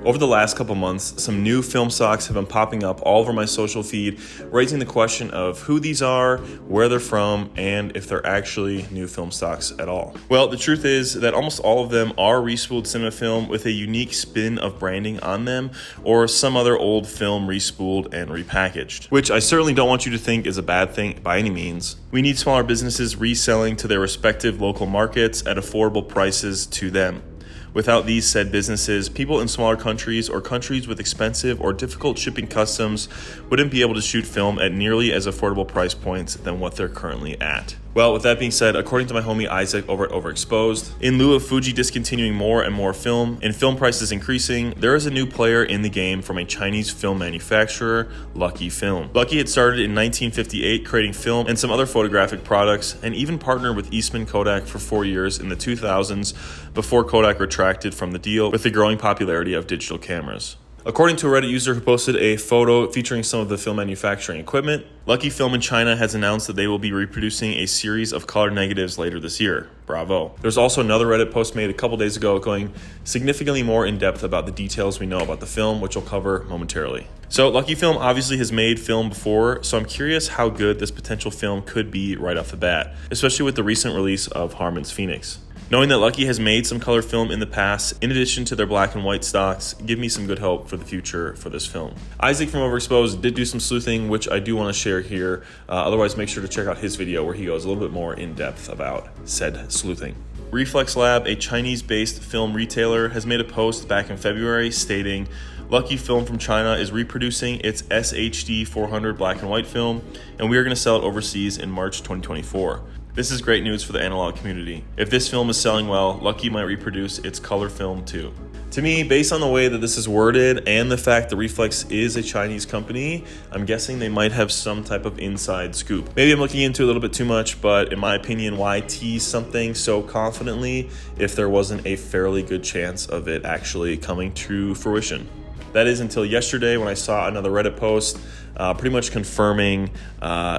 Over the last couple months, some new film stocks have been popping up all over my social feed, raising the question of who these are, where they're from, and if they're actually new film stocks at all. Well, the truth is that almost all of them are respooled cinema film with a unique spin of branding on them, or some other old film respooled and repackaged, which I certainly don't want you to think is a bad thing by any means. We need smaller businesses reselling to their respective local markets at affordable prices to them. Without these said businesses, people in smaller countries or countries with expensive or difficult shipping customs wouldn't be able to shoot film at nearly as affordable price points than what they're currently at. Well, with that being said, according to my homie Isaac over at Overexposed, in lieu of Fuji discontinuing more and more film and film prices increasing, there is a new player in the game from a Chinese film manufacturer, Lucky Film. Lucky had started in 1958 creating film and some other photographic products, and even partnered with Eastman Kodak for 4 years in the 2000s before Kodak retracted from the deal with the growing popularity of digital cameras. According to a Reddit user who posted a photo featuring some of the film manufacturing equipment, Lucky Film in China has announced that they will be reproducing a series of color negatives later this year. Bravo. There's also another Reddit post made a couple days ago going significantly more in depth about the details we know about the film, which we'll cover momentarily. So Lucky Film obviously has made film before, so I'm curious how good this potential film could be right off the bat, especially with the recent release of Harmon's Phoenix. Knowing that Lucky has made some color film in the past, in addition to their black and white stocks, give me some good hope for the future for this film. Isaac from Overexposed did do some sleuthing, which I do want to share here. Otherwise, make sure to check out his video where he goes a little bit more in depth about said sleuthing. Reflx Lab, a Chinese-based film retailer, has made a post back in February stating, Lucky Film from China is reproducing its SHD 400 black and white film, and we are going to sell it overseas in March 2024. This is great news for the analog community. If this film is selling well, Lucky might reproduce its color film too. To me, based on the way that this is worded and the fact that Reflx is a Chinese company, I'm guessing they might have some type of inside scoop. Maybe I'm looking into it a little bit too much, but in my opinion, why tease something so confidently if there wasn't a fairly good chance of it actually coming to fruition? That is until yesterday when I saw another Reddit post pretty much confirming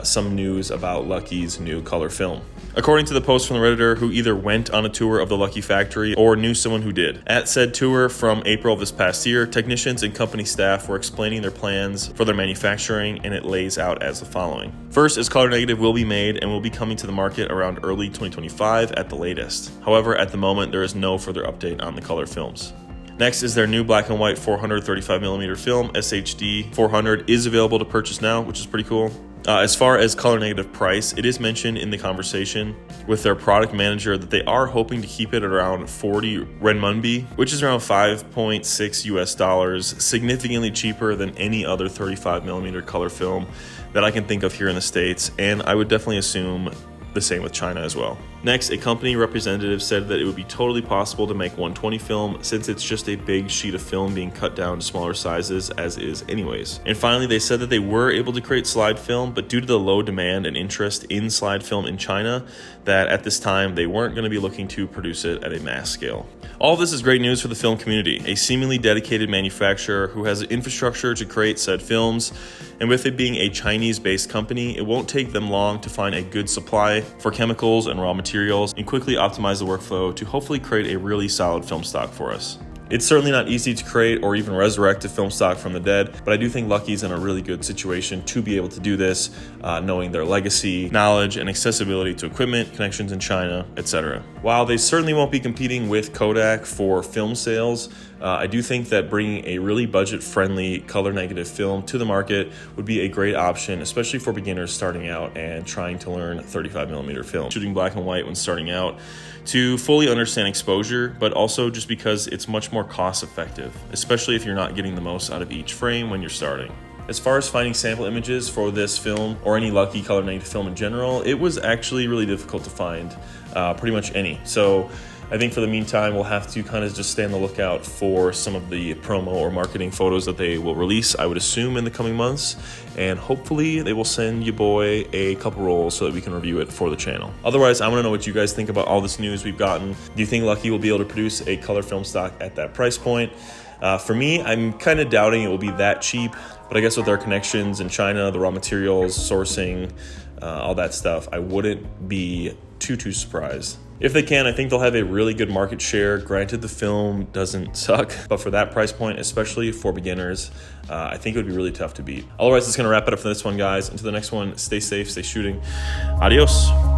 some news about Lucky's new color film. According to the post from the Redditor, who either went on a tour of the Lucky factory or knew someone who did. At said tour from April of this past year, technicians and company staff were explaining their plans for their manufacturing, and it lays out as the following. First is color negative will be made and will be coming to the market around early 2025 at the latest. However, at the moment, there is no further update on the color films. Next is their new black and white 435mm film, SHD 400, is available to purchase now, which is pretty cool. As far as color negative price, it is mentioned in the conversation with their product manager that they are hoping to keep it at around 40 renminbi, which is around $5.6 US, significantly cheaper than any other 35mm color film that I can think of here in the States, and I would definitely assume the same with China as well. Next, a company representative said that it would be totally possible to make 120 film since it's just a big sheet of film being cut down to smaller sizes as is anyways. And finally, they said that they were able to create slide film, but due to the low demand and interest in slide film in China, that at this time they weren't going to be looking to produce it at a mass scale. All of this is great news for the film community, a seemingly dedicated manufacturer who has infrastructure to create said films, and with it being a Chinese-based company, it won't take them long to find a good supply for chemicals and raw materials and quickly optimize the workflow to hopefully create a really solid film stock for us. It's certainly not easy to create or even resurrect a film stock from the dead, but I do think Lucky's in a really good situation to be able to do this, knowing their legacy, knowledge, and accessibility to equipment, connections in China, etc. While they certainly won't be competing with Kodak for film sales, I do think that bringing a really budget-friendly color negative film to the market would be a great option, especially for beginners starting out and trying to learn 35mm film. Shooting black and white when starting out to fully understand exposure, but also just because it's much more cost-effective, especially if you're not getting the most out of each frame when you're starting. As far as finding sample images for this film or any Lucky color negative film in general, it was actually really difficult to find pretty much any. So I think for the meantime, we'll have to kind of just stay on the lookout for some of the promo or marketing photos that they will release, I would assume, in the coming months. And hopefully they will send you boy a couple rolls so that we can review it for the channel. Otherwise, I want to know what you guys think about all this news we've gotten. Do you think Lucky will be able to produce a color film stock at that price point? For me, I'm kind of doubting it will be that cheap, but I guess with our connections in China, the raw materials, sourcing, all that stuff, I wouldn't be too surprised. If they can, I think they'll have a really good market share. Granted, the film doesn't suck, but for that price point, especially for beginners, I think it would be really tough to beat. Otherwise, it's going to wrap it up for this one, guys. Until the next one, stay safe, stay shooting. Adios.